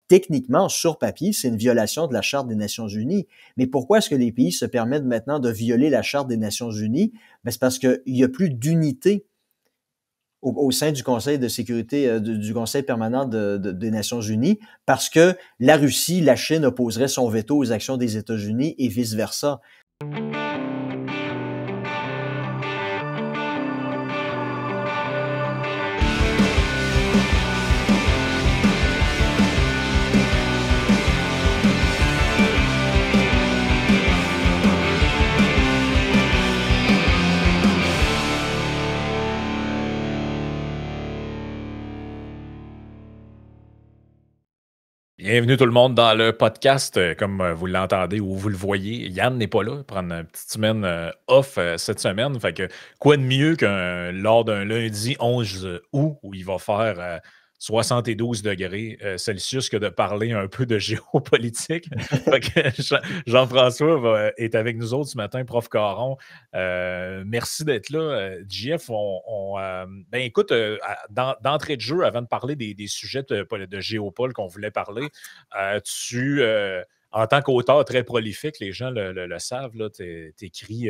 techniquement, sur papier, c'est une violation de la Charte des Nations Unies. Mais pourquoi est-ce que les pays se permettent maintenant de violer la Charte des Nations Unies? Ben, c'est parce qu'il n'y a plus d'unité au sein du Conseil de sécurité, du Conseil permanent des Nations Unies, parce que la Russie, la Chine opposeraient son veto aux actions des États-Unis et vice-versa. Bienvenue tout le monde dans le podcast. Comme vous l'entendez ou vous le voyez, Yann n'est pas là. Prendre une petite semaine off cette semaine. Fait que quoi de mieux lors d'un lundi 11 août où il va faire 72 degrés Celsius que de parler un peu de géopolitique. Fait que Jean-François est avec nous autres ce matin, prof Caron. Merci d'être là. JF, ben écoute, d'entrée de jeu, avant de parler des sujets de géopol qu'on voulait parler, en tant qu'auteur très prolifique, les gens le savent, tu écris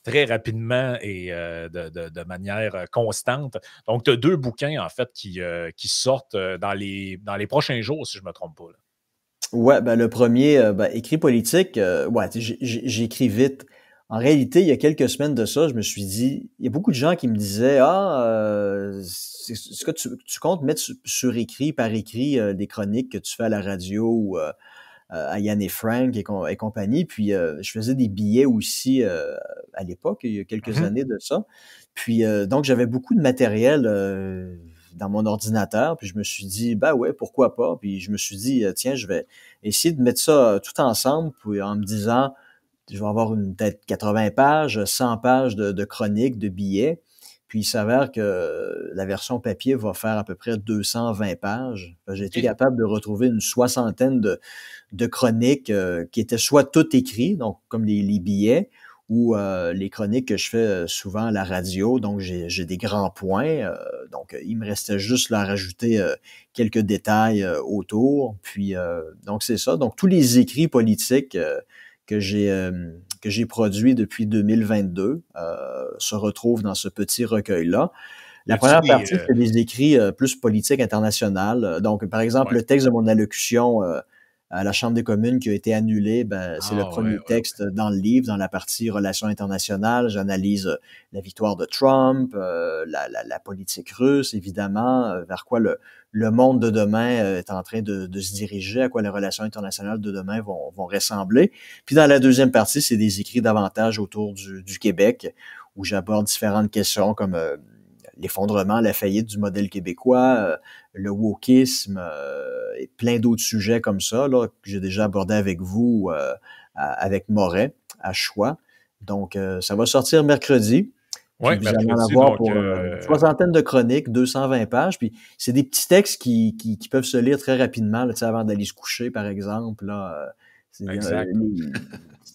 très rapidement et de manière constante. Donc, tu as 2 bouquins, en fait, qui sortent dans les prochains jours, si je ne me trompe pas. Là. Ouais, ben le premier, écrit politique, ouais, j'écris vite. En réalité, il y a quelques semaines de ça, je me suis dit, il y a beaucoup de gens qui me disaient, est-ce que tu comptes mettre sur écrit, par écrit, des chroniques que tu fais à la radio ou à Yann et Frank et compagnie. Puis je faisais des billets aussi à l'époque, il y a quelques années de ça. Puis donc j'avais beaucoup de matériel dans mon ordinateur. Puis je me suis dit, ben ouais, pourquoi pas. Puis je me suis dit, tiens, je vais essayer de mettre ça tout ensemble, puis en me disant, je vais avoir peut-être 80 pages, 100 pages de chroniques, de billets. Puis il s'avère que la version papier va faire à peu près 220 pages. J'ai été capable de retrouver une soixantaine de chroniques qui étaient soit toutes écrites, donc comme les billets, ou les chroniques que je fais souvent à la radio. Donc j'ai des grands points. Donc il me restait juste là, à rajouter quelques détails autour. Puis donc c'est ça. Donc tous les écrits politiques que j'ai produit depuis 2022 se retrouve dans ce petit recueil-là. La première partie, c'est des écrits plus politiques internationales. Donc, par exemple, le texte de mon allocution à la Chambre des communes qui a été annulé, c'est le premier texte dans le livre, dans la partie relations internationales. J'analyse la victoire de Trump, la politique russe, évidemment, vers quoi le monde de demain est en train de se diriger, à quoi les relations internationales de demain vont ressembler. Puis dans la deuxième partie, c'est des écrits davantage autour du Québec, où j'aborde différentes questions comme l'effondrement, la faillite du modèle québécois, le wokisme et plein d'autres sujets comme ça là, que j'ai déjà abordé avec vous, avec Moret, à Choix. Donc, ça va sortir mercredi. Oui, vous allez en avoir pour une soixantaine de chroniques, 220 pages. Puis c'est des petits textes qui peuvent se lire très rapidement là, avant d'aller se coucher, par exemple. Là, exact.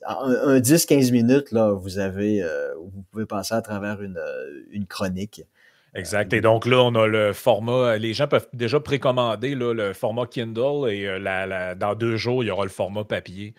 Un 10-15 minutes, là, vous pouvez passer à travers une chronique. Exact. Et donc là, on a le format, les gens peuvent déjà précommander là, le format Kindle et dans 2 jours, il y aura le format papier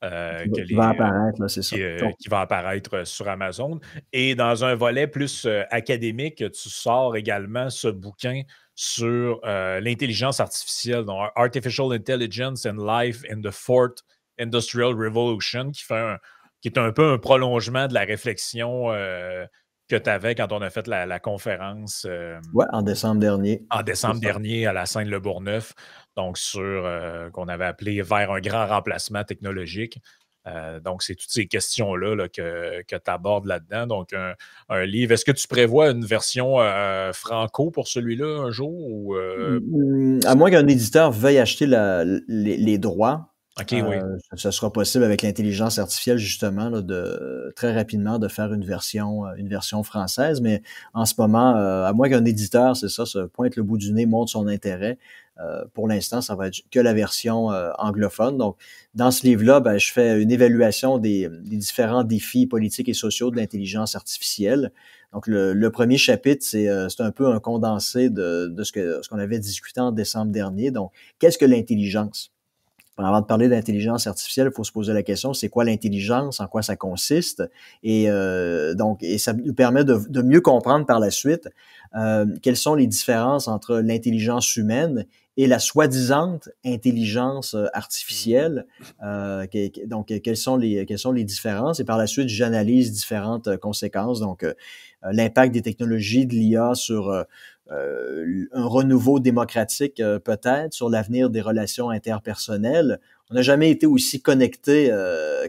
qui va apparaître, là, c'est ça. Qui va apparaître sur Amazon. Et dans un volet plus académique, tu sors également ce bouquin sur l'intelligence artificielle, donc Artificial Intelligence and Life in the Fourth Industrial Revolution, qui est un peu un prolongement de la réflexion que tu avais quand on a fait la conférence. Oui, en décembre dernier. En décembre dernier à la Seine-le-Bourgneuf, donc qu'on avait appelé vers un grand remplacement technologique. Donc, c'est toutes ces questions-là là, que tu abordes là-dedans. Donc, un livre. Est-ce que tu prévois une version franco pour celui-là un jour? Ou, à moins qu'un éditeur veuille acheter les droits. OK, oui. Ce sera possible avec l'intelligence artificielle, justement, là, très rapidement de faire une version française. Mais en ce moment, à moins qu'un éditeur, c'est ça, se pointe le bout du nez, montre son intérêt, Pour l'instant, ça va être que la version anglophone. Donc, dans ce livre-là, ben, je fais une évaluation des différents défis politiques et sociaux de l'intelligence artificielle. Donc, le premier chapitre, c'est un peu un condensé de ce qu'on avait discuté en décembre dernier. Donc, qu'est-ce que l'intelligence? Avant de parler d'intelligence artificielle, il faut se poser la question, c'est quoi l'intelligence, en quoi ça consiste? Et ça nous permet de mieux comprendre par la suite quelles sont les différences entre l'intelligence humaine et la soi-disant intelligence artificielle. Donc, quelles sont les différences? Et par la suite, j'analyse différentes conséquences. Donc, l'impact des technologies de l'IA sur un renouveau démocratique peut-être sur l'avenir des relations interpersonnelles. On n'a jamais été aussi connectés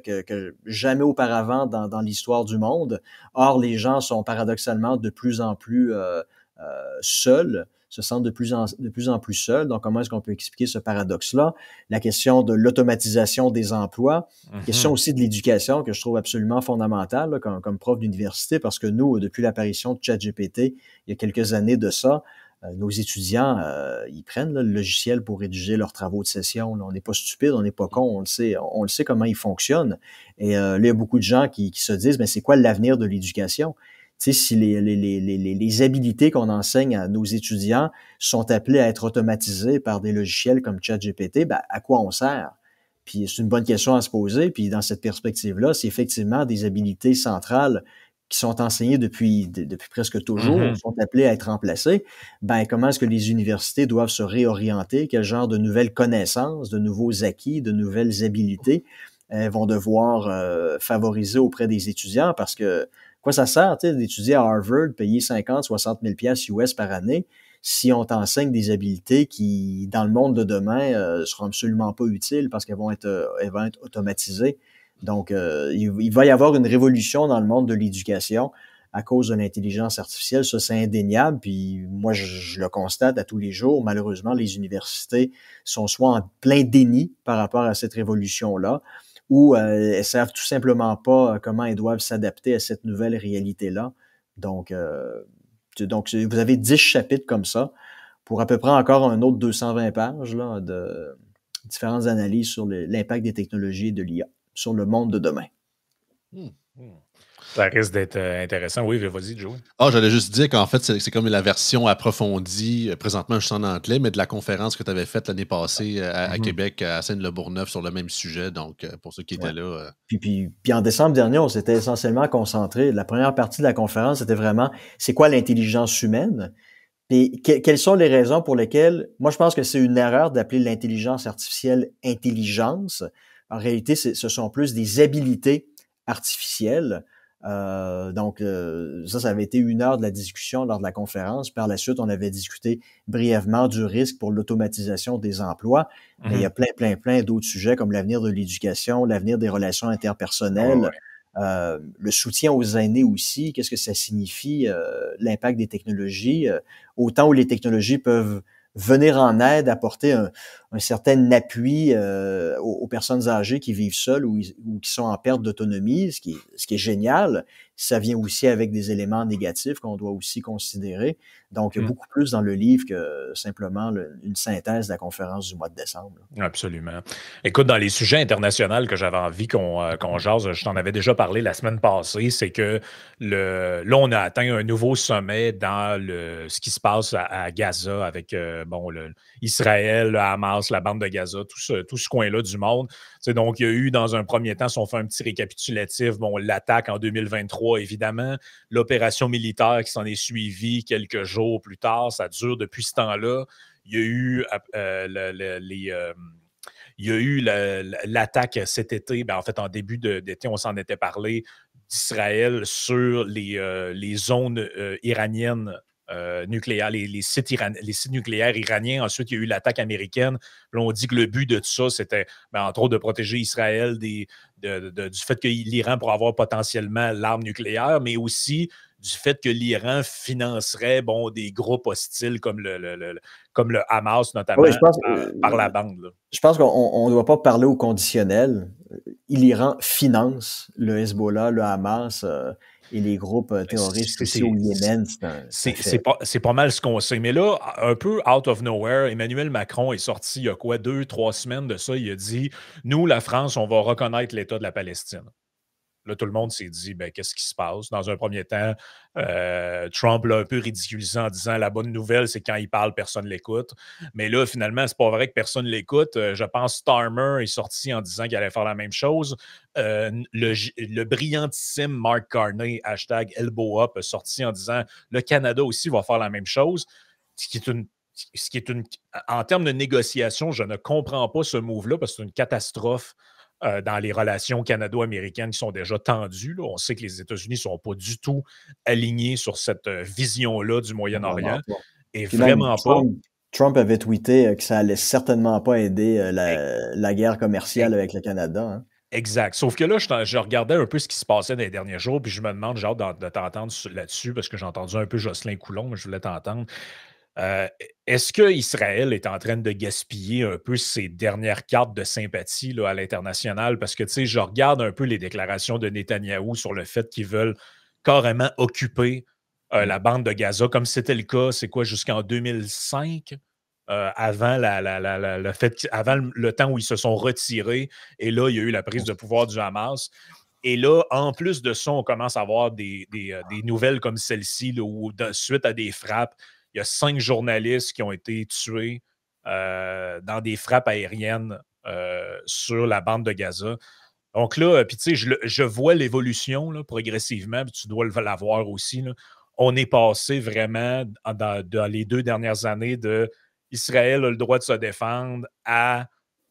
que jamais auparavant dans l'histoire du monde. Or, les gens sont paradoxalement de plus en plus seuls, se sentent de plus en plus seuls. Donc, comment est-ce qu'on peut expliquer ce paradoxe-là? La question de l'automatisation des emplois, la question aussi de l'éducation que je trouve absolument fondamentale là, comme prof d'université, parce que nous, depuis l'apparition de ChatGPT, il y a quelques années de ça, nos étudiants, ils prennent là, le logiciel pour rédiger leurs travaux de session. Là. On n'est pas stupide, on n'est pas con, on le sait comment il fonctionne. Et là, il y a beaucoup de gens qui se disent, mais c'est quoi l'avenir de l'éducation? Tu sais, si les habilités qu'on enseigne à nos étudiants sont appelées à être automatisées par des logiciels comme ChatGPT, ben, à quoi on sert? Puis c'est une bonne question à se poser. Puis dans cette perspective-là, c'est effectivement des habilités centrales qui sont enseignées depuis presque toujours, sont appelées à être remplacées. Ben, comment est-ce que les universités doivent se réorienter? Quel genre de nouvelles connaissances, de nouveaux acquis, de nouvelles habilités vont devoir favoriser auprès des étudiants? Parce que quoi ça sert, tu sais, d'étudier à Harvard, payer 50, 60 000 $ US par année, si on t'enseigne des habiletés qui, dans le monde de demain, seront absolument pas utiles parce qu'elles vont être automatisées. Donc, il va y avoir une révolution dans le monde de l'éducation à cause de l'intelligence artificielle. Ça, c'est indéniable. Puis moi, je le constate à tous les jours. Malheureusement, les universités sont soit en plein déni par rapport à cette révolution-là, ou elles savent tout simplement pas comment elles doivent s'adapter à cette nouvelle réalité-là. Donc, vous avez 10 chapitres comme ça, pour à peu près encore un autre 220 pages là, de différentes analyses sur l'impact des technologies et de l'IA sur le monde de demain. Ça risque d'être intéressant. Oui, vas-y, Joe. J'allais juste dire qu'en fait, c'est comme la version approfondie, présentement je suis en anglais, mais de la conférence que tu avais faite l'année passée à Québec, à Seine-le-Bourgneuf, sur le même sujet. Donc, pour ceux qui étaient là. Puis en décembre dernier, on s'était essentiellement concentré. La première partie de la conférence, c'était vraiment, c'est quoi l'intelligence humaine? Puis quelles sont les raisons pour lesquelles, moi je pense que c'est une erreur d'appeler l'intelligence artificielle intelligence. En réalité, ce sont plus des habilités artificielles. Donc, ça avait été 1 heure de la discussion lors de la conférence. Par la suite, on avait discuté brièvement du risque pour l'automatisation des emplois. Mais il y a plein d'autres sujets comme l'avenir de l'éducation, l'avenir des relations interpersonnelles, le soutien aux aînés aussi. Qu'est-ce que ça signifie, l'impact des technologies? Autant où les technologies peuvent venir en aide, apporter un certain appui aux personnes âgées qui vivent seules ou qui sont en perte d'autonomie, ce qui est génial. Ça vient aussi avec des éléments négatifs qu'on doit aussi considérer. Donc, il y a beaucoup plus dans le livre que simplement une synthèse de la conférence du mois de décembre. Absolument. Écoute, dans les sujets internationaux que j'avais envie qu'on jase, je t'en avais déjà parlé la semaine passée, c'est que là, on a atteint un nouveau sommet dans ce qui se passe à Gaza avec Israël, le Hamas, la bande de Gaza, tout ce coin-là du monde. Donc, il y a eu, dans un premier temps, si on fait un petit récapitulatif, l'attaque en 2023, évidemment, l'opération militaire qui s'en est suivie quelques jours plus tard, ça dure depuis ce temps-là. Il y a eu l'attaque cet été, en fait, en début d'été, on s'en était parlé, d'Israël sur les zones iraniennes nucléaires, les sites nucléaires iraniens. Ensuite, il y a eu l'attaque américaine. Là, on dit que le but de tout ça, c'était, entre autres, de protéger Israël du fait que l'Iran pourrait avoir potentiellement l'arme nucléaire, mais aussi du fait que l'Iran financerait des groupes hostiles comme le Hamas, notamment, par la bande. Là. Je pense qu'on ne doit pas parler au conditionnel. L'Iran finance le Hezbollah, le Hamas. et les groupes terroristes aussi au Yémen, c'est un fait. C'est pas mal ce qu'on sait. Mais là, un peu out of nowhere, Emmanuel Macron est sorti il y a quoi, 2-3 semaines de ça. Il a dit, nous, la France, on va reconnaître l'État de la Palestine. Là, tout le monde s'est dit, ben, qu'est-ce qui se passe? Dans un premier temps, Trump l'a un peu ridiculisé en disant la bonne nouvelle, c'est quand il parle, personne ne l'écoute. Mais là, finalement, c'est pas vrai que personne ne l'écoute. Je pense que Starmer est sorti en disant qu'il allait faire la même chose. Le brillantissime Mark Carney, hashtag Elbow Up, est sorti en disant le Canada aussi va faire la même chose. Ce qui est en termes de négociation, je ne comprends pas ce move-là parce que c'est une catastrophe dans les relations canado-américaines qui sont déjà tendues. Là. On sait que les États-Unis ne sont pas du tout alignés sur cette vision-là du Moyen-Orient. Et puis vraiment pas. Trump avait tweeté que ça allait certainement pas aider la guerre commerciale avec le Canada. Hein. Exact. Sauf que là, je regardais un peu ce qui se passait dans les derniers jours, puis je me demande, j'ai hâte de t'entendre là-dessus, parce que j'ai entendu un peu Jocelyn Coulon, mais je voulais t'entendre. Est-ce qu'Israël est en train de gaspiller un peu ses dernières cartes de sympathie là, à l'international? Parce que, tu sais, je regarde un peu les déclarations de Netanyahou sur le fait qu'ils veulent carrément occuper la bande de Gaza, comme c'était le cas, c'est quoi, jusqu'en 2005? Avant avant le temps où ils se sont retirés, et là, il y a eu la prise de pouvoir du Hamas. Et là, en plus de ça, on commence à avoir des nouvelles comme celle-ci, où suite à des frappes, il y a 5 journalistes qui ont été tués dans des frappes aériennes sur la bande de Gaza. Donc là, puis tu sais, je vois l'évolution là, progressivement, puis tu dois la voir aussi. Là. On est passé vraiment dans les 2 dernières années de Israël a le droit de se défendre à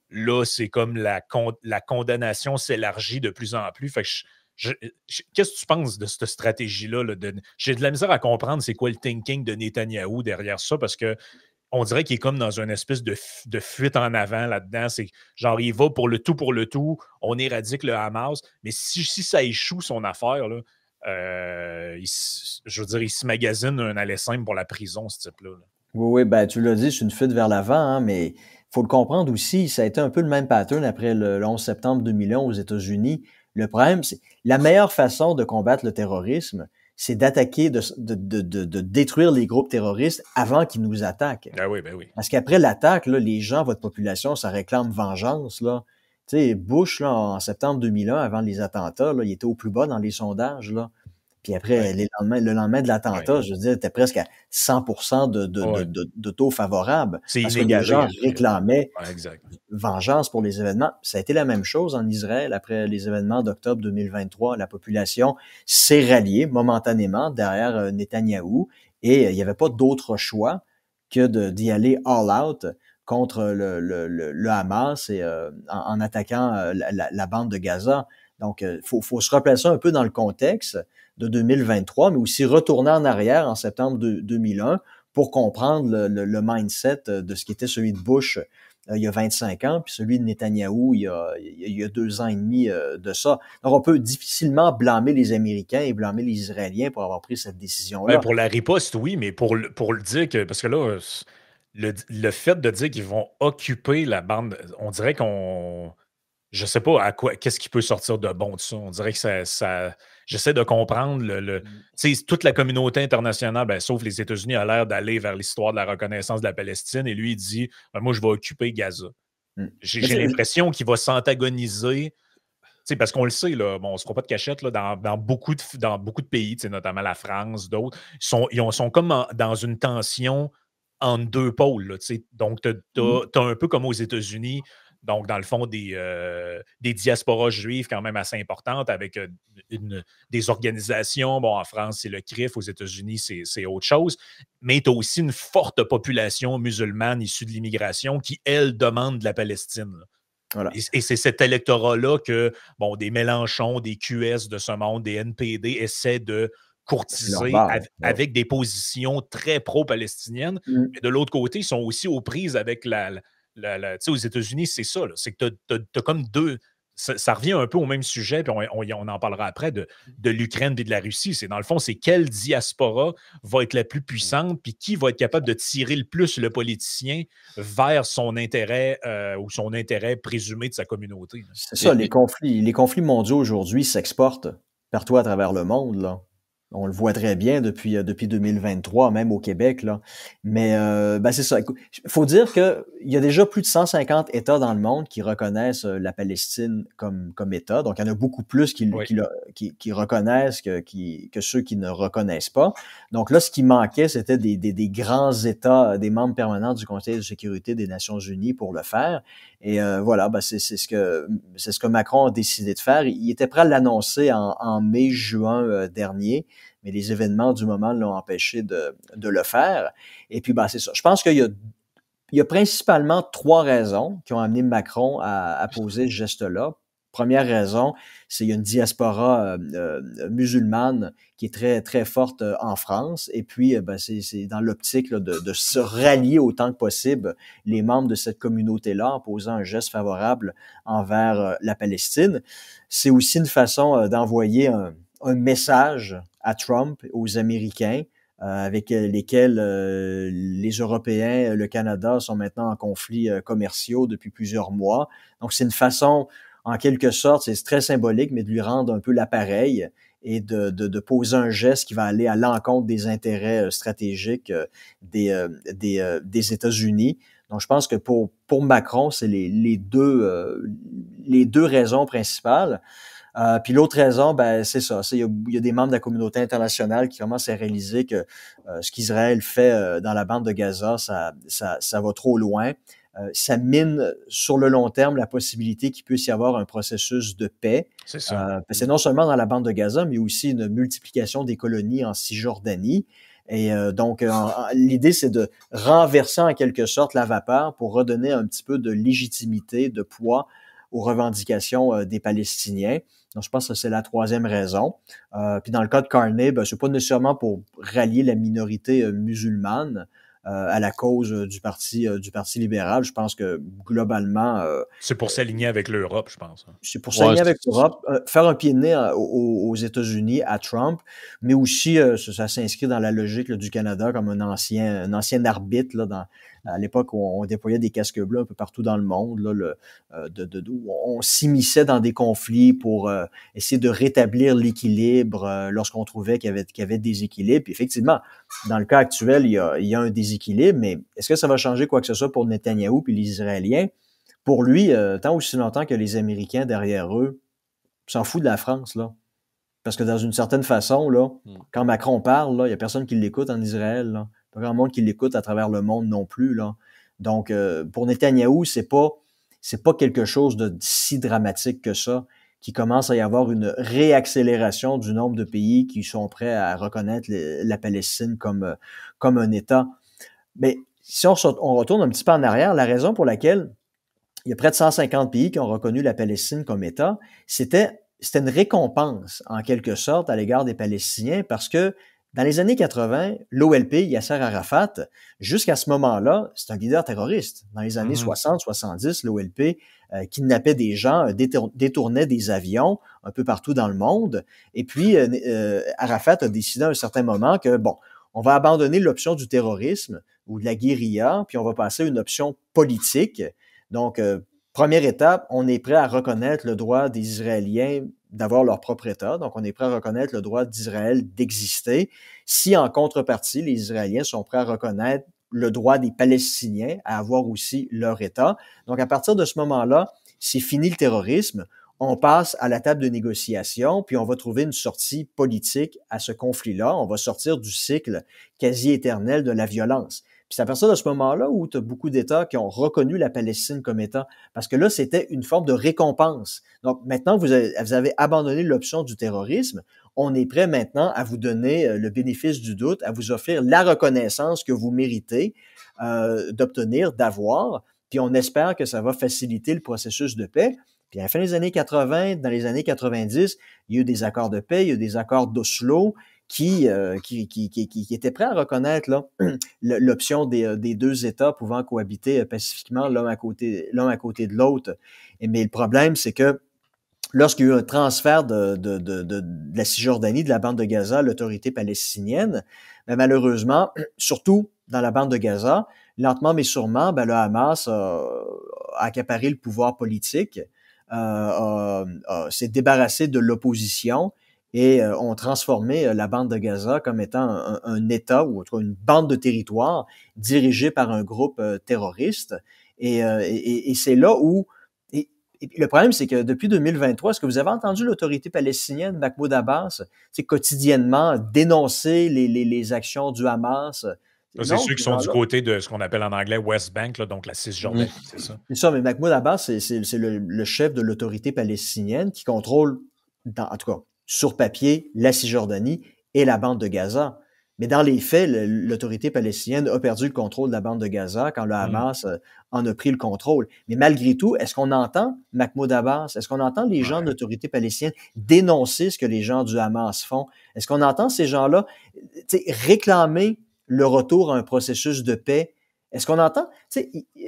là, c'est comme la condamnation s'élargit de plus en plus. Fait que qu'est-ce que tu penses de cette stratégie-là? Là, j'ai de la misère à comprendre c'est quoi le thinking de Netanyahou derrière ça, parce que on dirait qu'il est comme dans une espèce de fuite en avant là-dedans. C'est genre, il va pour le tout, on éradique le Hamas, mais si ça échoue son affaire, là, je veux dire, il se magasine un aller simple pour la prison, ce type-là. Là. Oui, ben tu l'as dit, c'est une fuite vers l'avant, hein, mais il faut le comprendre aussi, ça a été un peu le même pattern après le 11 septembre 2001 aux États-Unis. Le problème, c'est la meilleure façon de combattre le terrorisme, c'est d'attaquer, de détruire les groupes terroristes avant qu'ils nous attaquent. Ben oui, ben oui. Parce qu'après l'attaque, là, les gens, votre population, ça réclame vengeance. Là. Tu sais, Bush, là, en septembre 2001, avant les attentats, là, il était au plus bas dans les sondages. Là. Puis après, le lendemain de l'attentat, je veux dire, c'était presque à 100% de taux favorable. Parce que les gens réclamaient vengeance pour les événements. Ça a été la même chose en Israël après les événements d'octobre 2023. La population s'est ralliée momentanément derrière Netanyahou et il n'y avait pas d'autre choix que d'y aller all out contre le Hamas et en attaquant la bande de Gaza. Donc, faut se replacer un peu dans le contexte de 2023, mais aussi retourner en arrière en septembre 2001 pour comprendre le mindset de ce qui était celui de Bush il y a 25 ans, puis celui de Netanyahou il y a 2 ans et demi de ça. Donc, on peut difficilement blâmer les Américains et blâmer les Israéliens pour avoir pris cette décision-là. Ben pour la riposte, oui, mais pour le dire que... Parce que là, le fait de dire qu'ils vont occuper la bande, on dirait qu'on... Je sais pas qu'est-ce qui peut sortir de bon de ça. On dirait que ça j'essaie de comprendre tu sais, toute la communauté internationale, ben, sauf les États-Unis, a l'air d'aller vers l'histoire de la reconnaissance de la Palestine. Et lui, il dit ben, moi, je vais occuper Gaza. J'ai l'impression qu'il va s'antagoniser. Parce qu'on le sait, là, bon, on ne se fera pas de cachette, là, dans beaucoup de pays, notamment la France, d'autres, ils sont comme dans une tension entre 2 pôles. Là, donc, tu as un peu comme aux États-Unis. Donc, dans le fond, des diasporas juives quand même assez importantes avec des organisations. Bon, en France, c'est le CRIF. Aux États-Unis, c'est autre chose. Mais tu as aussi une forte population musulmane issue de l'immigration qui, elle, demande de la Palestine. Voilà. Et c'est cet électorat-là que, bon, des Mélenchon, des QS de ce monde, des NPD essaient de courtiser avec des positions très pro-palestiniennes. Mais de l'autre côté, ils sont aussi aux prises avec tu sais, aux États-Unis, c'est ça. C'est que tu as comme deux... Ça revient un peu au même sujet, puis on en parlera après, de l'Ukraine et de la Russie. C'est dans le fond, c'est quelle diaspora va être la plus puissante, puis qui va être capable de tirer le plus le politicien vers son intérêt ou son intérêt présumé de sa communauté. C'est ça, les conflits mondiaux aujourd'hui s'exportent partout à travers le monde. Là. On le voit très bien depuis 2023, même au Québec, là. Mais c'est ça. Il faut dire qu'il y a déjà plus de 150 États dans le monde qui reconnaissent la Palestine comme État. Donc, il y en a beaucoup plus qui reconnaissent que ceux qui ne reconnaissent pas. Donc là, ce qui manquait, c'était des grands États, des membres permanents du Conseil de sécurité des Nations unies pour le faire. Et c'est ce que Macron a décidé de faire. Il était prêt à l'annoncer en mai-juin dernier, mais les événements du moment l'ont empêché de le faire. Et puis, c'est ça. Je pense qu'il y a principalement 3 raisons qui ont amené Macron à poser ce geste-là. Première raison, c'est qu'il y a une diaspora musulmane qui est très, très forte en France. Et puis, c'est dans l'optique là, de se rallier autant que possible les membres de cette communauté-là en posant un geste favorable envers la Palestine. C'est aussi une façon d'envoyer un message à Trump, aux Américains, avec lesquels les Européens, le Canada sont maintenant en conflits commerciaux depuis plusieurs mois. Donc, c'est une façon, en quelque sorte, c'est très symbolique, mais de lui rendre un peu l'appareil et de poser un geste qui va aller à l'encontre des intérêts stratégiques des États-Unis. Donc, je pense que pour Macron, c'est les deux raisons principales. Puis l'autre raison, c'est ça. Il y a des membres de la communauté internationale qui commencent à réaliser que ce qu'Israël fait dans la bande de Gaza, ça va trop loin. Ça mine sur le long terme la possibilité qu'il puisse y avoir un processus de paix. C'est ça. C'est non seulement dans la bande de Gaza, mais aussi une multiplication des colonies en Cisjordanie. Et donc, l'idée, c'est de renverser en quelque sorte la vapeur pour redonner un petit peu de légitimité, de poids aux revendications des Palestiniens. Donc, je pense que c'est la troisième raison. Puis dans le cas de Carney, c'est pas nécessairement pour rallier la minorité musulmane à la cause du parti libéral. Je pense que globalement... c'est pour s'aligner avec l'Europe, je pense. C'est pour s'aligner avec l'Europe, faire un pied de nez aux États-Unis, à Trump, mais aussi ça s'inscrit dans la logique là, du Canada comme un ancien arbitre là, à l'époque où on déployait des casques bleus un peu partout dans le monde. Là, on s'immisçait dans des conflits pour essayer de rétablir l'équilibre lorsqu'on trouvait qu'il y avait des déséquilibres. Puis effectivement, dans le cas actuel, il y a un déséquilibre, mais est-ce que ça va changer quoi que ce soit pour Netanyahou et les Israéliens? Pour lui, tant aussi longtemps que les Américains derrière eux s'en foutent de la France, là. Parce que dans une certaine façon, là, quand Macron parle, là, il n'y a personne qui l'écoute en Israël, là. Pas grand monde qui l'écoute à travers le monde non plus, là. Donc, pour Netanyahou, c'est pas quelque chose de si dramatique que ça, qu'il commence à y avoir une réaccélération du nombre de pays qui sont prêts à reconnaître la Palestine comme un État. Mais si on retourne un petit peu en arrière, la raison pour laquelle il y a près de 150 pays qui ont reconnu la Palestine comme État, c'était une récompense, en quelque sorte, à l'égard des Palestiniens, parce que dans les années 80, l'OLP, Yasser Arafat, jusqu'à ce moment-là, c'est un leader terroriste. Dans les années 60-70, l'OLP kidnappait des gens, détournait des avions un peu partout dans le monde. Et puis, Arafat a décidé à un certain moment que, on va abandonner l'option du terrorisme ou de la guérilla, puis on va passer à une option politique. Donc, première étape, on est prêt à reconnaître le droit des Israéliens d'avoir leur propre État. Donc, on est prêt à reconnaître le droit d'Israël d'exister. Si, en contrepartie, les Israéliens sont prêts à reconnaître le droit des Palestiniens à avoir aussi leur État. Donc, à partir de ce moment-là, c'est fini le terrorisme. On passe à la table de négociation, puis on va trouver une sortie politique à ce conflit-là. On va sortir du cycle quasi éternel de la violence. Puis c'est à partir de ce moment-là où tu as beaucoup d'États qui ont reconnu la Palestine comme État, parce que là, c'était une forme de récompense. Donc maintenant, vous avez abandonné l'option du terrorisme. On est prêt maintenant à vous donner le bénéfice du doute, à vous offrir la reconnaissance que vous méritez d'obtenir, d'avoir. Puis on espère que ça va faciliter le processus de paix. Puis à la fin des années 80, dans les années 90, il y a eu des accords de paix, il y a eu des accords d'Oslo, qui était prêt à reconnaître là, l'option des deux États pouvant cohabiter pacifiquement l'un à côté de l'autre. Mais le problème, c'est que lorsqu'il y a eu un transfert de la Cisjordanie, de la bande de Gaza à l'autorité palestinienne, malheureusement, surtout dans la bande de Gaza, lentement mais sûrement, le Hamas a accaparé le pouvoir politique, s'est débarrassé de l'opposition. et ont transformé la bande de Gaza comme étant un État ou en tout cas une bande de territoire dirigée par un groupe terroriste. Et c'est là où... Et le problème, c'est que depuis 2023, est-ce que vous avez entendu l'autorité palestinienne, Mahmoud Abbas, quotidiennement dénoncer les actions du Hamas? Ça, c'est ceux qui sont du côté de ce qu'on appelle en anglais West Bank, là, donc la Cisjordanie, c'est ça? C'est ça, mais Mahmoud Abbas, c'est le chef de l'autorité palestinienne qui contrôle, en tout cas, sur papier, la Cisjordanie et la bande de Gaza. Mais dans les faits, l'autorité palestinienne a perdu le contrôle de la bande de Gaza quand le Hamas en a pris le contrôle. Mais malgré tout, est-ce qu'on entend Mahmoud Abbas? Est-ce qu'on entend les gens de l'autorité palestinienne dénoncer ce que les gens du Hamas font? Est-ce qu'on entend ces gens-là réclamer le retour à un processus de paix? Est-ce qu'on entend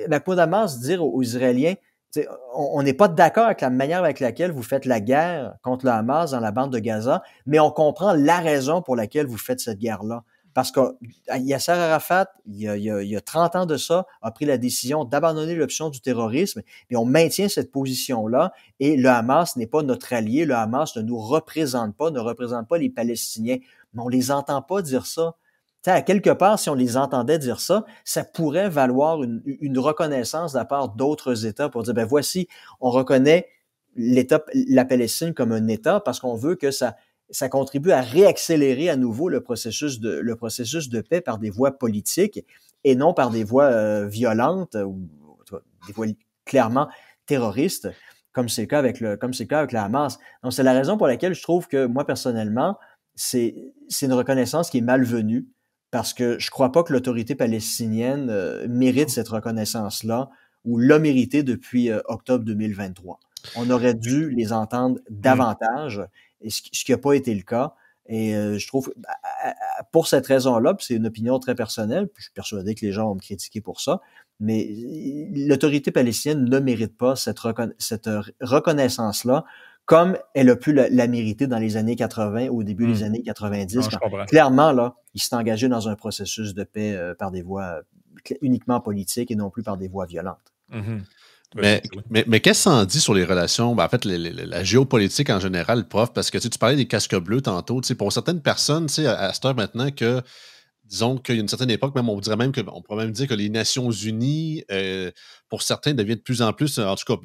Mahmoud Abbas dire aux Israéliens, on n'est pas d'accord avec la manière avec laquelle vous faites la guerre contre le Hamas dans la bande de Gaza, mais on comprend la raison pour laquelle vous faites cette guerre-là. Parce que Yasser Arafat, il y a 30 ans de ça, a pris la décision d'abandonner l'option du terrorisme, et on maintient cette position-là, et le Hamas n'est pas notre allié, le Hamas ne nous représente pas, ne représente pas les Palestiniens. Mais on les entend pas dire ça. À quelque part, si on les entendait dire ça, ça pourrait valoir une reconnaissance de la part d'autres États pour dire, ben voici, on reconnaît la Palestine comme un État parce qu'on veut que ça contribue à réaccélérer à nouveau le processus de paix par des voies politiques et non par des voies violentes ou des voies clairement terroristes, comme c'est le cas avec le Hamas. Donc, c'est la raison pour laquelle je trouve que, moi, personnellement, c'est une reconnaissance qui est malvenue. Parce que je crois pas que l'autorité palestinienne mérite cette reconnaissance-là ou l'a mérité depuis octobre 2023. On aurait dû les entendre davantage, et ce qui n'a pas été le cas. Et je trouve, pour cette raison-là, puis c'est une opinion très personnelle, puis je suis persuadé que les gens vont me critiquer pour ça, mais l'autorité palestinienne ne mérite pas cette reconnaissance-là, comme elle a pu la mériter dans les années 80, au début des années 90. Non, clairement, là, il s'est engagé dans un processus de paix par des voies uniquement politiques et non plus par des voies violentes. Mais qu'est-ce que ça en dit sur les relations, en fait, la géopolitique en général, prof? Parce que tu parlais des casques bleus tantôt. Pour certaines personnes, à cette heure maintenant, disons qu'il y a une certaine époque, même on pourrait même dire que les Nations Unies, pour certains, deviennent de plus en plus, en tout cas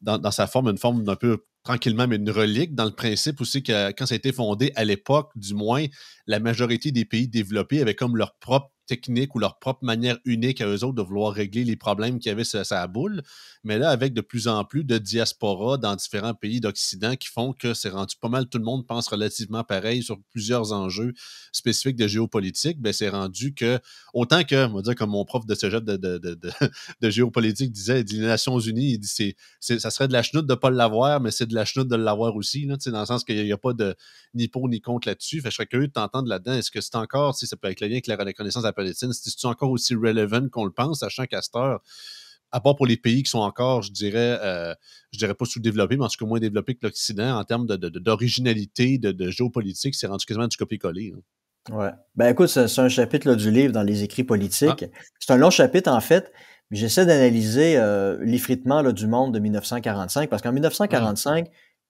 dans sa forme, une forme d'un peu tranquillement, mais une relique, dans le principe aussi que quand ça a été fondé, à l'époque, du moins, la majorité des pays développés avaient comme leur propre technique ou leur propre manière unique à eux autres de vouloir régler les problèmes qu'il y avait sur sa boule. Mais là, avec de plus en plus de diaspora dans différents pays d'Occident qui font que c'est rendu pas mal, tout le monde pense relativement pareil sur plusieurs enjeux spécifiques de géopolitique, ben c'est rendu que, autant que, on va dire, comme mon prof de cégep de géopolitique disait, les Nations Unies, il dit ça serait de la chenoute de ne pas l'avoir, mais c'est de la chenoute de l'avoir aussi, là, dans le sens qu'il n'y a pas de ni pour ni contre là-dessus. Fait que je serais curieux de t'entendre là-dedans. Est-ce que c'est encore, ça peut être le lien avec la reconnaissance de la Palestine, c'est encore aussi relevant qu'on le pense, sachant qu'à cette heure, à part pour les pays qui sont encore, je dirais pas sous-développés, mais en tout cas moins développés que l'Occident, en termes d'originalité, de géopolitique, c'est rendu quasiment du copier-coller. Ouais. Ben écoute, c'est un chapitre là, du livre dans les écrits politiques. C'est un long chapitre, en fait. J'essaie d'analyser l'effritement du monde de 1945, parce qu'en 1945,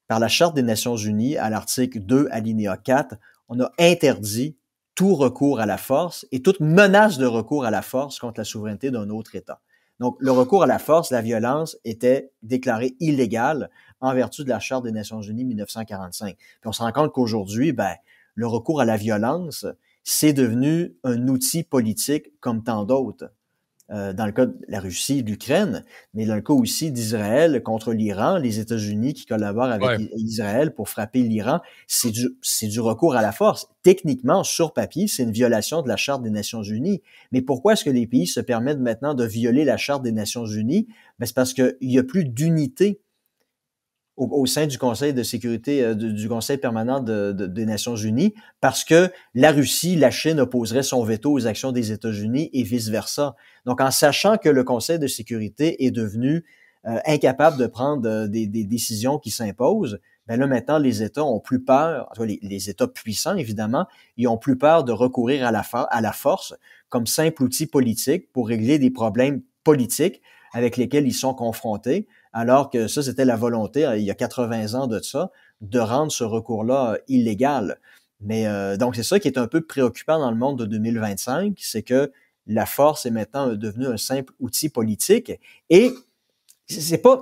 par la Charte des Nations Unies, à l'article 2, alinéa 4, on a interdit tout recours à la force et toute menace de recours à la force contre la souveraineté d'un autre État. Donc, le recours à la force, la violence, était déclaré illégal en vertu de la Charte des Nations Unies 1945. Puis on se rend compte qu'aujourd'hui, le recours à la violence, c'est devenu un outil politique comme tant d'autres. Dans le cas de la Russie et de l'Ukraine, mais dans le cas aussi d'Israël contre l'Iran, les États-Unis qui collaborent avec Israël pour frapper l'Iran, c'est du recours à la force. Techniquement, sur papier, c'est une violation de la Charte des Nations Unies. Mais pourquoi est-ce que les pays se permettent maintenant de violer la Charte des Nations Unies? C'est parce qu'il n'y a plus d'unité au sein du Conseil de sécurité, du Conseil permanent des Nations Unies, parce que la Russie, la Chine opposerait son veto aux actions des États-Unis et vice-versa. Donc, en sachant que le Conseil de sécurité est devenu incapable de prendre des décisions qui s'imposent, là, maintenant, les États ont plus peur, en tout cas, les États puissants, évidemment, ils ont plus peur de recourir à la force comme simple outil politique pour régler des problèmes politiques, avec lesquels ils sont confrontés, alors que ça, c'était la volonté, il y a 80 ans de ça, de rendre ce recours-là illégal. Mais donc, c'est ça qui est un peu préoccupant dans le monde de 2025, c'est que la force est maintenant devenue un simple outil politique et c'est pas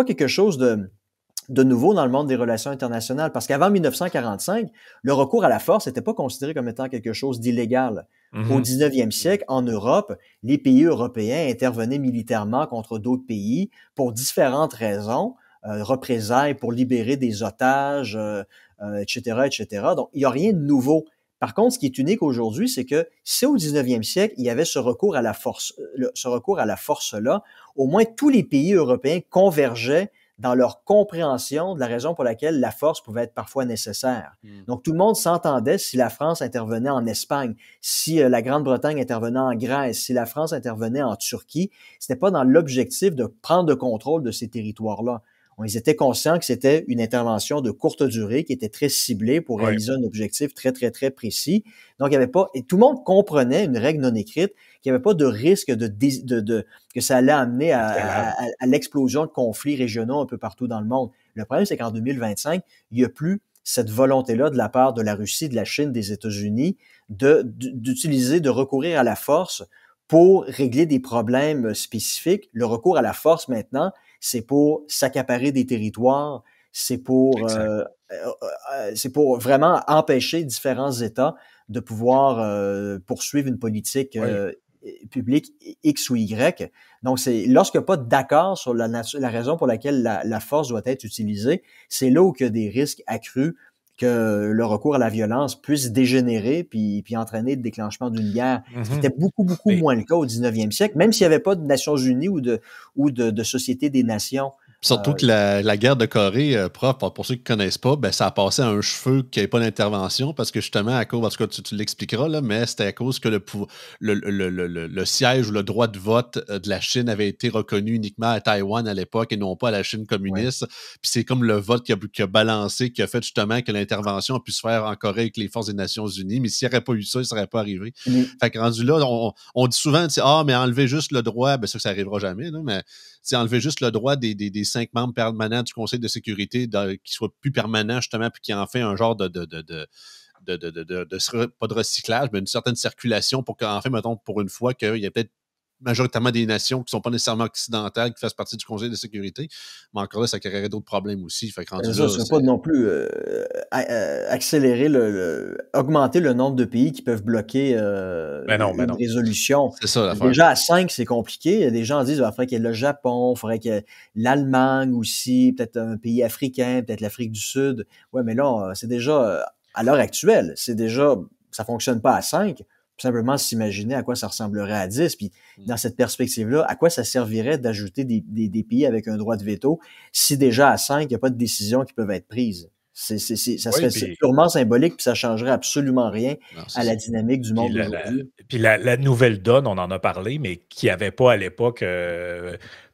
quelque chose de nouveau dans le monde des relations internationales, parce qu'avant 1945, le recours à la force n'était pas considéré comme étant quelque chose d'illégal. Au 19e siècle, en Europe, les pays européens intervenaient militairement contre d'autres pays pour différentes raisons, représailles pour libérer des otages, etc., etc. Donc, il n'y a rien de nouveau. Par contre, ce qui est unique aujourd'hui, c'est que si au 19e siècle, il y avait ce recours à la force-là, au moins tous les pays européens convergeaient dans leur compréhension de la raison pour laquelle la force pouvait être parfois nécessaire. Donc, tout le monde s'entendait si la France intervenait en Espagne, si la Grande-Bretagne intervenait en Grèce, si la France intervenait en Turquie. C'était pas dans l'objectif de prendre le contrôle de ces territoires-là. Ils étaient conscients que c'était une intervention de courte durée qui était très ciblée pour réaliser un objectif très, très, très précis. Donc, il y avait pas, et tout le monde comprenait une règle non écrite, qu'il n'y avait pas de risque que ça allait amener à l'explosion de conflits régionaux un peu partout dans le monde. Le problème, c'est qu'en 2025, il n'y a plus cette volonté-là de la part de la Russie, de la Chine, des États-Unis, de recourir à la force pour régler des problèmes spécifiques. Le recours à la force maintenant, c'est pour s'accaparer des territoires, c'est pour vraiment empêcher différents États de pouvoir poursuivre une politique publique X ou Y. Donc, c'est lorsqu'il n'y a pas d'accord sur la raison pour laquelle la force doit être utilisée, c'est là où il y a des risques accrus que le recours à la violence puisse dégénérer puis entraîner le déclenchement d'une guerre. C'était beaucoup moins le cas au 19e siècle, même s'il n'y avait pas de Nations unies ou de Société des Nations. Surtout que la guerre de Corée, prof, pour ceux qui ne connaissent pas, ben, ça a passé à un cheveu qui n'avait pas d'intervention parce que justement, à cause, en tout cas, tu l'expliqueras, là, mais c'était à cause que le siège ou le droit de vote de la Chine avait été reconnu uniquement à Taïwan à l'époque et non pas à la Chine communiste. Puis c'est comme le vote qui a balancé, qui a fait justement que l'intervention a pu se faire en Corée avec les forces des Nations unies. Mais s'il n'y aurait pas eu ça, ça ne serait pas arrivé. Fait que rendu là, on dit souvent, mais enlever juste le droit, ben ça n'arrivera jamais, là, mais enlever juste le droit des 5 membres permanents du Conseil de sécurité qui soient plus permanents, justement, puis qui en fait un genre pas de recyclage, mais une certaine circulation pour qu'en fait, mettons, pour une fois, qu'il y ait peut-être majoritairement des nations qui ne sont pas nécessairement occidentales qui fassent partie du Conseil de sécurité. Mais encore là, ça créerait d'autres problèmes aussi. Fait que rendu là, ça ne serait pas non plus augmenter le nombre de pays qui peuvent bloquer une résolution. C'est ça l'affaire. Déjà à 5, c'est compliqué. Des gens disent qu'il faudrait qu'il y ait le Japon, il faudrait qu'il y ait l'Allemagne aussi, peut-être un pays africain, peut-être l'Afrique du Sud. Ouais, mais là, c'est déjà, à l'heure actuelle, ça ne fonctionne pas à 5. Simplement s'imaginer à quoi ça ressemblerait à 10. Puis dans cette perspective-là, à quoi ça servirait d'ajouter des pays avec un droit de veto si déjà à 5, il n'y a pas de décisions qui peuvent être prises? Ça serait purement symbolique, puis ça ne changerait absolument rien à la dynamique du monde d'aujourd'hui. Puis la nouvelle donne, on en a parlé, mais qui n'avait pas à l'époque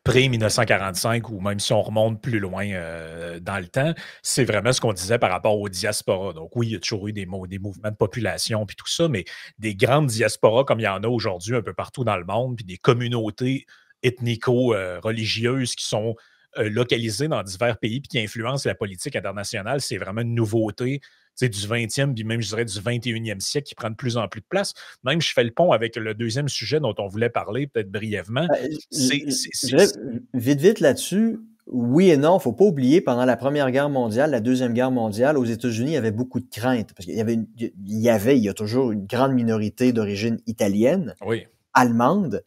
pré-1945, ou même si on remonte plus loin dans le temps, c'est vraiment ce qu'on disait par rapport aux diasporas. Donc oui, il y a toujours eu des mouvements de population puis tout ça, mais des grandes diasporas comme il y en a aujourd'hui un peu partout dans le monde, puis des communautés ethnico-religieuses qui sont localisées dans divers pays puis qui influencent la politique internationale, c'est vraiment une nouveauté du 20e, puis même, je dirais, du 21e siècle qui prend de plus en plus de place. Même, je fais le pont avec le deuxième sujet dont on voulait parler, peut-être brièvement. Vite là-dessus, oui et non. Il ne faut pas oublier, pendant la Première Guerre mondiale, la Deuxième Guerre mondiale, aux États-Unis, il y avait beaucoup de craintes. Parce qu'il y a toujours une grande minorité d'origine italienne, allemande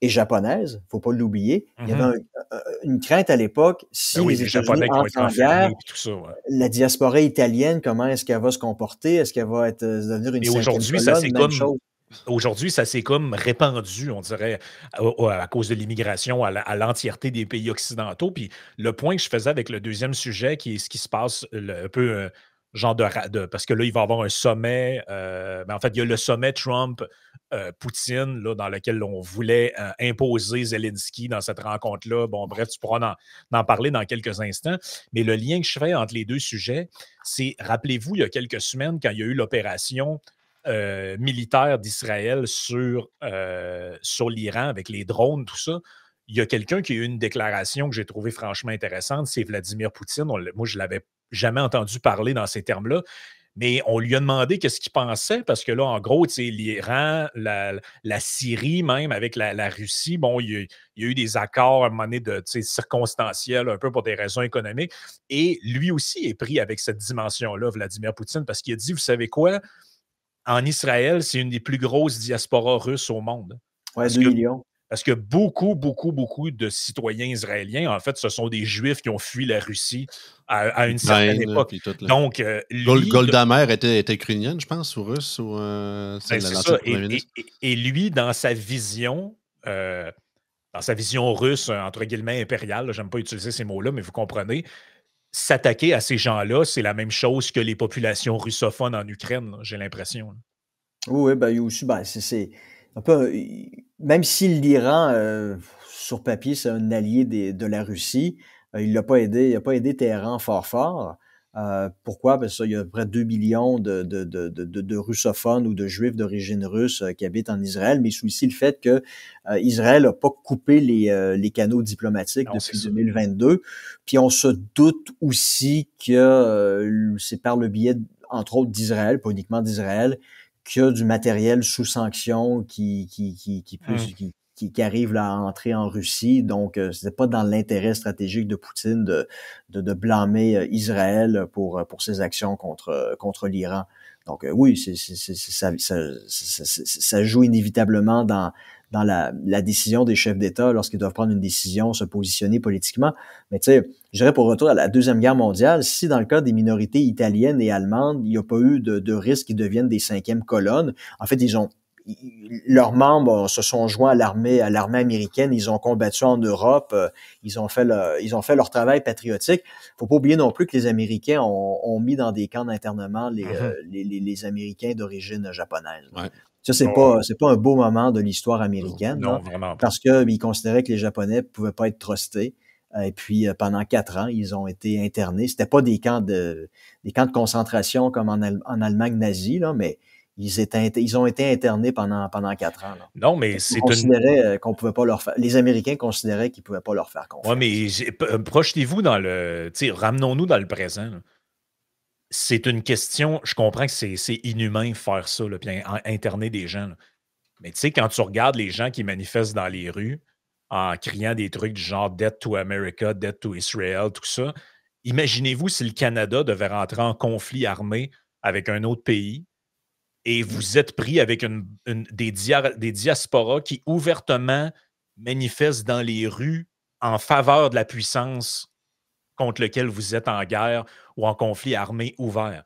et japonaise, il ne faut pas l'oublier. Il y avait une crainte à l'époque, si les États-Unis entrent en guerre, la diaspora italienne, comment est-ce qu'elle va se comporter? Est-ce qu'elle va devenir une cinquième colonne? Aujourd'hui, ça s'est comme répandu, on dirait, à cause de l'immigration à l'entièreté des pays occidentaux. Puis le point que je faisais avec le deuxième sujet, qui est ce qui se passe un peu genre parce que là, il va y avoir un sommet. En fait, il y a le sommet Trump-Poutine, là, dans lequel on voulait imposer Zelensky dans cette rencontre-là. Bon, bref, tu pourras en parler dans quelques instants. Mais le lien que je fais entre les deux sujets, c'est, rappelez-vous, il y a quelques semaines, quand il y a eu l'opération militaire d'Israël sur l'Iran avec les drones, tout ça, il y a quelqu'un qui a eu une déclaration que j'ai trouvée franchement intéressante, c'est Vladimir Poutine. Moi, je ne l'avais jamais entendu parler dans ces termes-là. Mais on lui a demandé qu'est-ce qu'il pensait, parce que là, en gros, l'Iran, la Syrie, même avec la Russie, bon, il y a eu des accords à un moment donné circonstanciels, un peu pour des raisons économiques. Et lui aussi est pris avec cette dimension-là, Vladimir Poutine, parce qu'il a dit, vous savez quoi, en Israël, c'est une des plus grosses diasporas russes au monde. Ouais, 2 millions. Parce que beaucoup de citoyens israéliens, en fait, ce sont des Juifs qui ont fui la Russie à une certaine époque. Donc, Golda Meir était ukrainienne, je pense, ou russe, ou c'est ça. Et lui, dans sa vision russe, entre guillemets, impériale, j'aime pas utiliser ces mots-là, mais vous comprenez, s'attaquer à ces gens-là, c'est la même chose que les populations russophones en Ukraine, j'ai l'impression. Oui, ben, aussi, c'est un peu. Même si l'Iran, sur papier, c'est un allié de la Russie, il n'a pas aidé Téhéran fort. Pourquoi? Parce qu'il y a à peu près 2 millions de russophones ou de juifs d'origine russe qui habitent en Israël, mais c'est aussi le fait que Israël n'a pas coupé les canaux diplomatiques depuis 2022. Puis on se doute aussi que c'est par le biais, entre autres, d'Israël, pas uniquement d'Israël, qu'il y a du matériel sous sanction qui arrive là à entrer en Russie. Donc, c'était pas dans l'intérêt stratégique de Poutine de blâmer Israël pour ses actions contre l'Iran. Donc, oui, ça joue inévitablement dans la décision des chefs d'État lorsqu'ils doivent prendre une décision, se positionner politiquement. Mais tu sais, je dirais pour retour à la Deuxième Guerre mondiale, si dans le cas des minorités italiennes et allemandes, il n'y a pas eu de risque qu'ils deviennent des cinquièmes colonnes, en fait, leurs membres se sont joints à l'armée américaine, ils ont combattu en Europe, ils ont fait leur travail patriotique. Faut pas oublier non plus que les Américains ont mis dans des camps d'internement les Américains d'origine japonaise. Ouais. Ça, c'est pas un beau moment de l'histoire américaine. Non, là, vraiment pas. parce qu'ils considéraient que les Japonais pouvaient pas être trustés. Et puis, pendant 4 ans, ils ont été internés. C'était pas des camps de concentration comme en Allemagne nazie, là, mais ils ont été internés pendant 4 ans. Là. Non, mais c'est qu'on pouvait pas leur faire. Les Américains considéraient qu'ils pouvaient pas leur faire confiance. Oui, mais projetez-vous ramenons-nous dans le présent. Là. C'est une question, je comprends que c'est inhumain faire ça, là, puis interner des gens. Là. Mais tu sais, quand tu regardes les gens qui manifestent dans les rues en criant des trucs du genre Death to America, Death to Israel, tout ça, imaginez-vous si le Canada devait rentrer en conflit armé avec un autre pays et vous êtes pris avec des diasporas qui ouvertement manifestent dans les rues en faveur de la puissance contre laquelle vous êtes en guerre ou en conflit armé ouvert.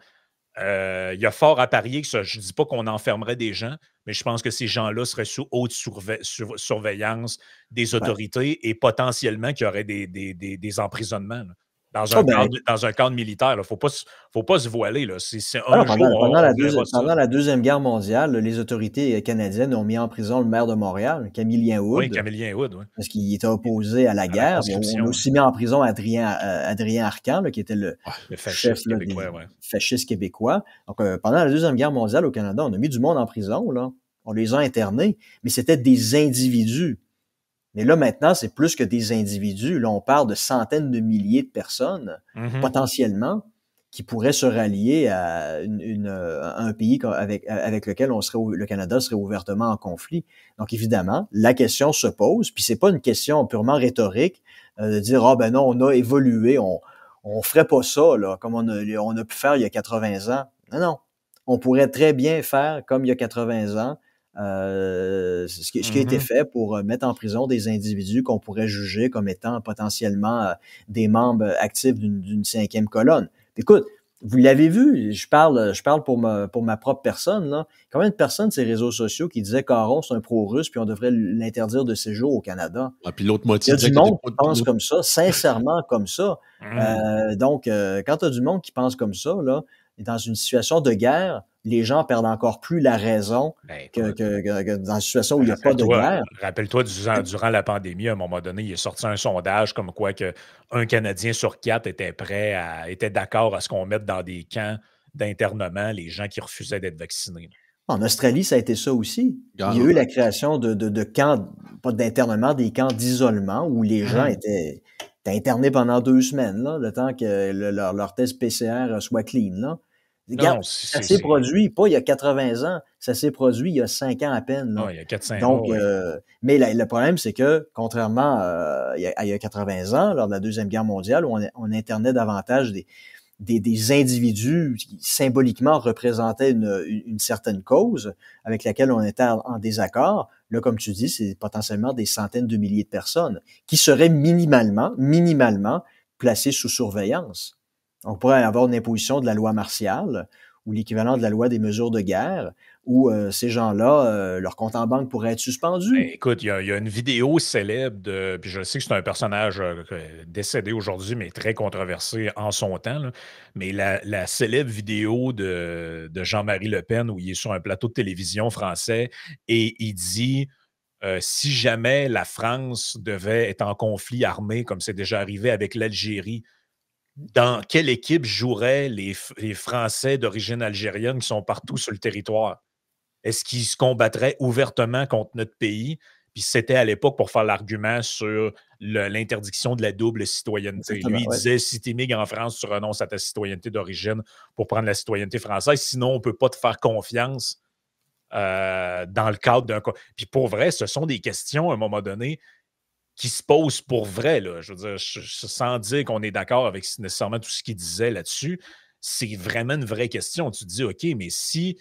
Il y a fort à parier que ça, je ne dis pas qu'on enfermerait des gens, mais je pense que ces gens-là seraient sous haute surveillance des autorités et potentiellement qu'il y aurait des emprisonnements. Là. Dans un cadre militaire, il ne faut pas se voiler. Là. Pendant la Deuxième Guerre mondiale, les autorités canadiennes ont mis en prison le maire de Montréal, Camillien Wood. Oui, Camillien Wood, oui. Parce qu'il était opposé à la guerre. On a aussi mis en prison Adrien Arcan, là, qui était le chef fasciste québécois. Donc, pendant la Deuxième Guerre mondiale au Canada, on a mis du monde en prison. Là. On les a internés, mais c'était des individus. Mais là, maintenant, c'est plus que des individus. Là, on parle de centaines de milliers de personnes, potentiellement, qui pourraient se rallier à un pays avec lequel le Canada serait ouvertement en conflit. Donc, évidemment, la question se pose, puis c'est pas une question purement rhétorique de dire « Ah ben non, on a évolué, on ferait pas ça là, comme on a pu faire il y a 80 ans. » Non. On pourrait très bien faire comme il y a 80 ans, ce qui a été fait pour mettre en prison des individus qu'on pourrait juger comme étant potentiellement des membres actifs d'une cinquième colonne. Écoute, vous l'avez vu, je parle pour ma propre personne, là. Combien de personnes sur les réseaux sociaux qui disaient qu'Aaron, c'est un pro-russe puis on devrait l'interdire de séjour au Canada? Ah, puis l'autre moitié, il y a du monde qui pense comme ça, sincèrement comme ça. Donc, quand tu as du monde qui pense comme ça, là, dans une situation de guerre, les gens perdent encore plus la raison que dans une situation où il n'y a pas de guerre. Rappelle-toi, durant la pandémie, à un moment donné, il est sorti un sondage comme quoi un Canadien sur 4 était d'accord à ce qu'on mette dans des camps d'internement les gens qui refusaient d'être vaccinés. En Australie, ça a été ça aussi. Il y a eu la création de camps, pas d'internement, des camps d'isolement où les gens étaient internés pendant 2 semaines, là, le temps que leur test PCR soit clean. Là. Regarde, ça s'est produit, pas il y a 80 ans, ça s'est produit il y a 5 ans à peine. Là. Il y a 4-5 ans. Donc, mais le problème, c'est que, contrairement il y a 80 ans, lors de la Deuxième Guerre mondiale, où on internait davantage des individus qui symboliquement représentaient une certaine cause avec laquelle on était en désaccord. Là, comme tu dis, c'est potentiellement des centaines de milliers de personnes qui seraient minimalement placées sous surveillance. On pourrait avoir une imposition de la loi martiale ou l'équivalent de la loi des mesures de guerre, où ces gens-là, leur compte en banque pourrait être suspendu. Ben, écoute, il y a une vidéo célèbre puis je sais que c'est un personnage décédé aujourd'hui, mais très controversé en son temps, là. Mais la célèbre vidéo de Jean-Marie Le Pen où il est sur un plateau de télévision français et il dit si jamais la France devait être en conflit armé, comme c'est déjà arrivé avec l'Algérie, dans quelle équipe joueraient les Français d'origine algérienne qui sont partout sur le territoire? Est-ce qu'ils se combattraient ouvertement contre notre pays? Puis c'était à l'époque pour faire l'argument sur l'interdiction de la double citoyenneté. Exactement, Lui, il disait, si tu émigres en France, tu renonces à ta citoyenneté d'origine pour prendre la citoyenneté française. Sinon, on ne peut pas te faire confiance dans le cadre d'un... Puis pour vrai, ce sont des questions, à un moment donné, qui se posent pour vrai. Là. Je veux dire, sans dire qu'on est d'accord avec nécessairement tout ce qu'il disait là-dessus, c'est vraiment une vraie question. Tu te dis, OK, mais si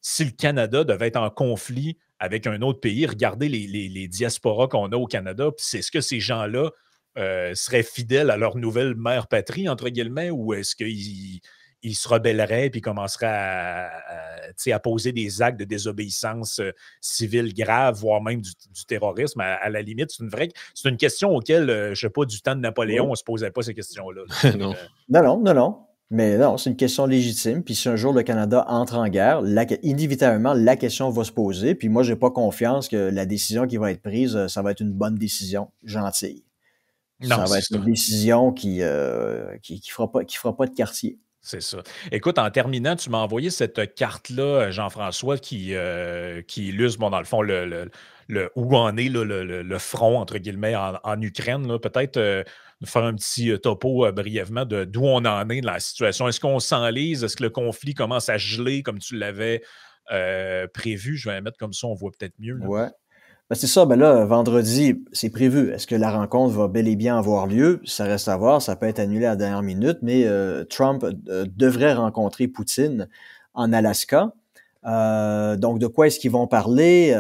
si le Canada devait être en conflit avec un autre pays, regardez les diasporas qu'on a au Canada, puis est-ce que ces gens-là seraient fidèles à leur nouvelle mère patrie, entre guillemets, ou est-ce qu'ils se rebelleraient puis commenceraient à poser des actes de désobéissance civile grave, voire même du terrorisme? À la limite, c'est une question auquel, je ne sais pas, du temps de Napoléon, on ne se posait pas ces questions-là. Non. Mais non, c'est une question légitime. Puis si un jour le Canada entre en guerre, inévitablement, la question va se poser. Puis moi, j'ai pas confiance que la décision qui va être prise, ça va être une bonne décision gentille. Non, ça va être une décision qui fera pas de quartier. C'est ça. Écoute, en terminant, tu m'as envoyé cette carte-là, Jean-François, qui illustre, bon, dans le fond, où en est le front, entre guillemets, en Ukraine. Là. Peut-être faire un petit topo brièvement de d'où on en est dans la situation. Est-ce qu'on s'enlise? Est-ce que le conflit commence à geler comme tu l'avais prévu? Je vais la mettre comme ça, on voit peut-être mieux. Là. Ouais. Ben c'est ça, là, vendredi, c'est prévu. Est-ce que la rencontre va bel et bien avoir lieu? Ça reste à voir, ça peut être annulé à la dernière minute, mais Trump devrait rencontrer Poutine en Alaska. Donc, de quoi est-ce qu'ils vont parler?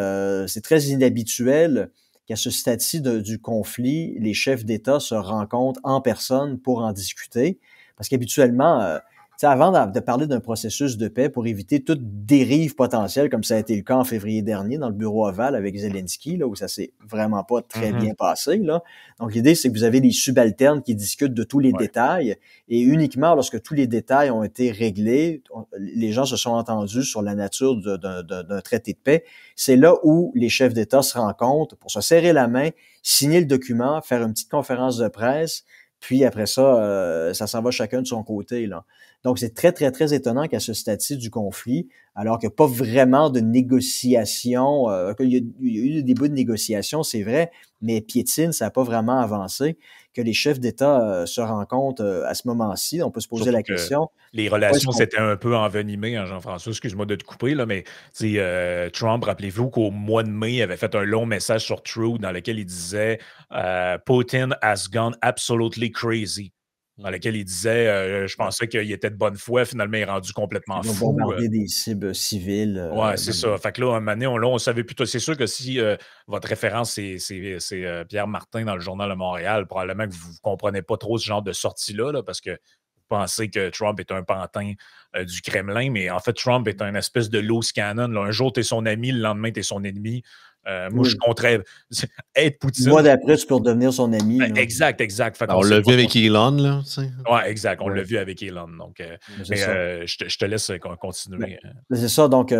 C'est très inhabituel qu'à ce stade-ci du conflit, les chefs d'État se rencontrent en personne pour en discuter. Parce qu'habituellement, avant de parler d'un processus de paix pour éviter toute dérive potentielle, comme ça a été le cas en février dernier dans le bureau ovale avec Zelensky, là, où ça s'est vraiment pas très bien passé. Là. Donc, l'idée, c'est que vous avez les subalternes qui discutent de tous les détails et uniquement lorsque tous les détails ont été réglés, les gens se sont entendus sur la nature d'un traité de paix. C'est là où les chefs d'État se rencontrent pour se serrer la main, signer le document, faire une petite conférence de presse, puis après ça, ça s'en va chacun de son côté, là. Donc, c'est très, très, très étonnant qu'à ce stade-ci du conflit, alors qu'il n'y a pas vraiment de négociation, qu'il y a eu des débuts de négociation, c'est vrai, mais piétine, ça n'a pas vraiment avancé, que les chefs d'État se rencontrent à ce moment-ci. On peut se poser la question. Les relations s'étaient un peu envenimées, hein, Jean-François, excuse-moi de te couper, là, mais Trump, rappelez-vous qu'au mois de mai, il avait fait un long message sur Truth dans lequel il disait Putin has gone absolutely crazy. Dans lequel il disait je pensais qu'il était de bonne foi, finalement, il est rendu complètement fou. Ils vont bombarder des cibles civiles. Oui, c'est ça. Fait que là, un moment donné, on savait plutôt. C'est sûr que si votre référence, c'est Pierre Martin dans le Journal de Montréal, probablement que vous ne comprenez pas trop ce genre de sortie-là, là, parce que vous pensez que Trump est un pantin du Kremlin, mais en fait, Trump est un espèce de loose cannon. Là. Un jour, tu es son ami, le lendemain, tu es son ennemi. Moi, je compterais être Poutine. Le mois d'après, tu peux redevenir son ami. Exact. Fait on l'a vu avec Elon, là. Oui, exact. On l'a vu avec Elon. Donc, je te laisse continuer. C'est ça. Donc,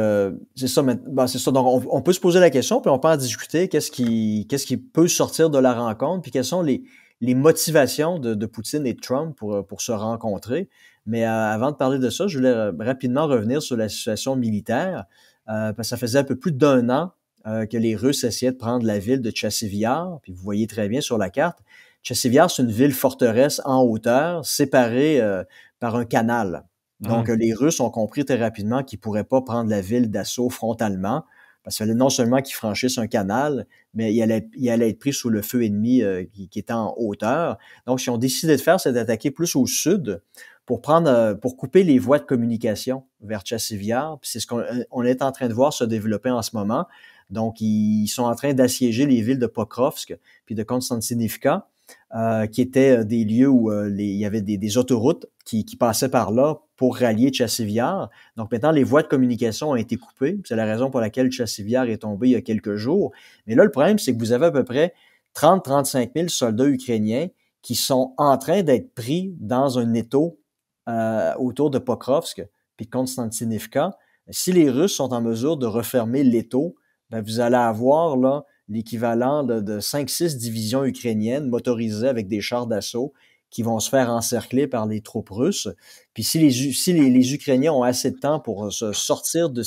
c'est ça. Donc, on peut se poser la question, puis on peut en discuter. Qu'est-ce qui peut sortir de la rencontre, puis quelles sont les motivations de Poutine et de Trump pour se rencontrer. Mais avant de parler de ça, je voulais rapidement revenir sur la situation militaire, parce que ça faisait un peu plus d'1 an que les Russes essayaient de prendre la ville de Tchassivyar, puis vous voyez très bien sur la carte, Tchassivyar, c'est une ville-forteresse en hauteur, séparée par un canal. Donc, les Russes ont compris très rapidement qu'ils ne pourraient pas prendre la ville d'assaut frontalement, parce que non seulement qu'ils franchissent un canal, mais il allait être pris sous le feu ennemi qui était en hauteur. Donc, ils ont décidé de faire, c'est d'attaquer plus au sud pour couper les voies de communication vers Tchassivyar. Puis c'est ce qu'on est en train de voir se développer en ce moment. Donc, ils sont en train d'assiéger les villes de Pokrovsk puis de Konstantinivka, qui étaient des lieux où il y avait des autoroutes qui passaient par là pour rallier Tchassivyar. Donc maintenant, les voies de communication ont été coupées. C'est la raison pour laquelle Tchassivyar est tombé il y a quelques jours. Mais là, le problème, c'est que vous avez à peu près 30-35 000 soldats ukrainiens qui sont en train d'être pris dans un étau autour de Pokrovsk puis de Konstantinivka. Si les Russes sont en mesure de refermer l'étau, ben vous allez avoir là l'équivalent de 5-6 divisions ukrainiennes motorisées avec des chars d'assaut qui vont se faire encercler par les troupes russes. Puis si les Ukrainiens ont assez de temps pour se sortir de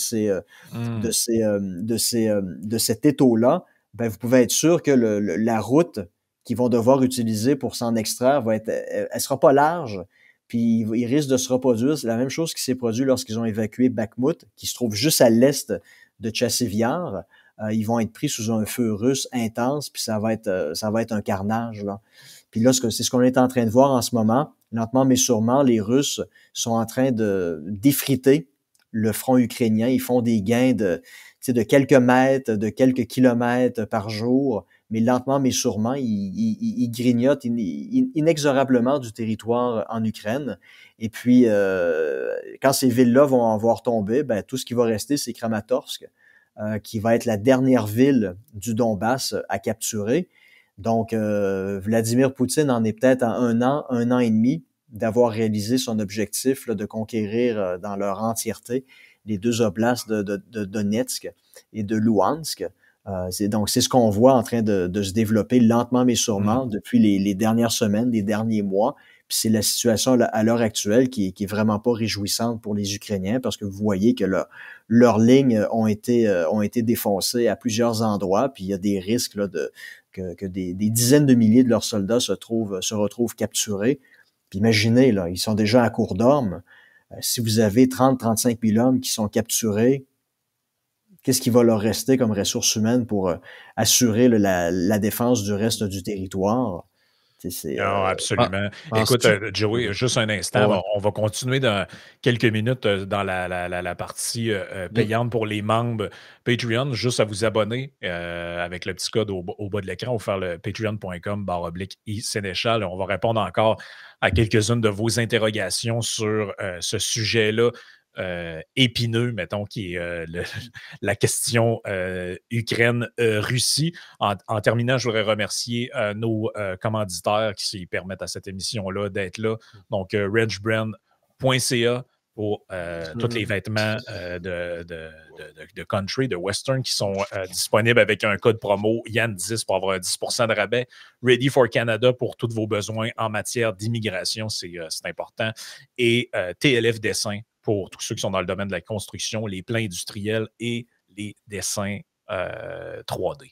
cet étau-là, ben vous pouvez être sûr que la route qu'ils vont devoir utiliser pour s'en extraire elle sera pas large. Puis il risque de se reproduire. C'est la même chose qui s'est produit lorsqu'ils ont évacué Bakhmut, qui se trouve juste à l'est de Tchassivyar. Ils vont être pris sous un feu russe intense, puis ça va être un carnage, là. Puis là, c'est ce qu'on est en train de voir en ce moment. Lentement mais sûrement, les Russes sont en train d'effriter le front ukrainien. Ils font des gains de quelques mètres, de quelques kilomètres par jour, mais lentement mais sûrement, ils grignotent inexorablement du territoire en Ukraine. Et puis, quand ces villes-là vont avoir tombé, ben tout ce qui va rester, c'est Kramatorsk, qui va être la dernière ville du Donbass à capturer. Donc, Vladimir Poutine en est peut-être à 1 an et demi d'avoir réalisé son objectif là, de conquérir dans leur entièreté les 2 oblasts de Donetsk et de Louhansk. C'est ce qu'on voit en train de se développer lentement mais sûrement depuis les dernières semaines, les derniers mois. Puis c'est la situation à l'heure actuelle qui est vraiment pas réjouissante pour les Ukrainiens, parce que vous voyez que leurs lignes ont été défoncées à plusieurs endroits, puis il y a des risques là, que des dizaines de milliers de leurs soldats se retrouvent capturés. Puis imaginez, là, ils sont déjà à court d'hommes. Si vous avez 30-35 000 hommes qui sont capturés, qu'est-ce qui va leur rester comme ressources humaines pour assurer la défense du reste du territoire? Non, absolument. Écoute, Joey, juste un instant, Ouais. on va continuer dans quelques minutes dans la partie payante pour les membres Patreon, juste à vous abonner avec le petit code au bas de l'écran ou faire le patreon.com/iSénéchal. On va répondre encore à quelques-unes de vos interrogations sur ce sujet-là. Épineux, mettons, qui est la question Ukraine-Russie. En terminant, je voudrais remercier nos commanditaires qui permettent à cette émission-là d'être là. Donc, RegBrand.ca pour tous les vêtements de country, de western qui sont disponibles avec un code promo Yann10 pour avoir 10% de rabais. Ready for Canada pour tous vos besoins en matière d'immigration, c'est important. Et TLF Dessin pour tous ceux qui sont dans le domaine de la construction, les plans industriels et les dessins 3D.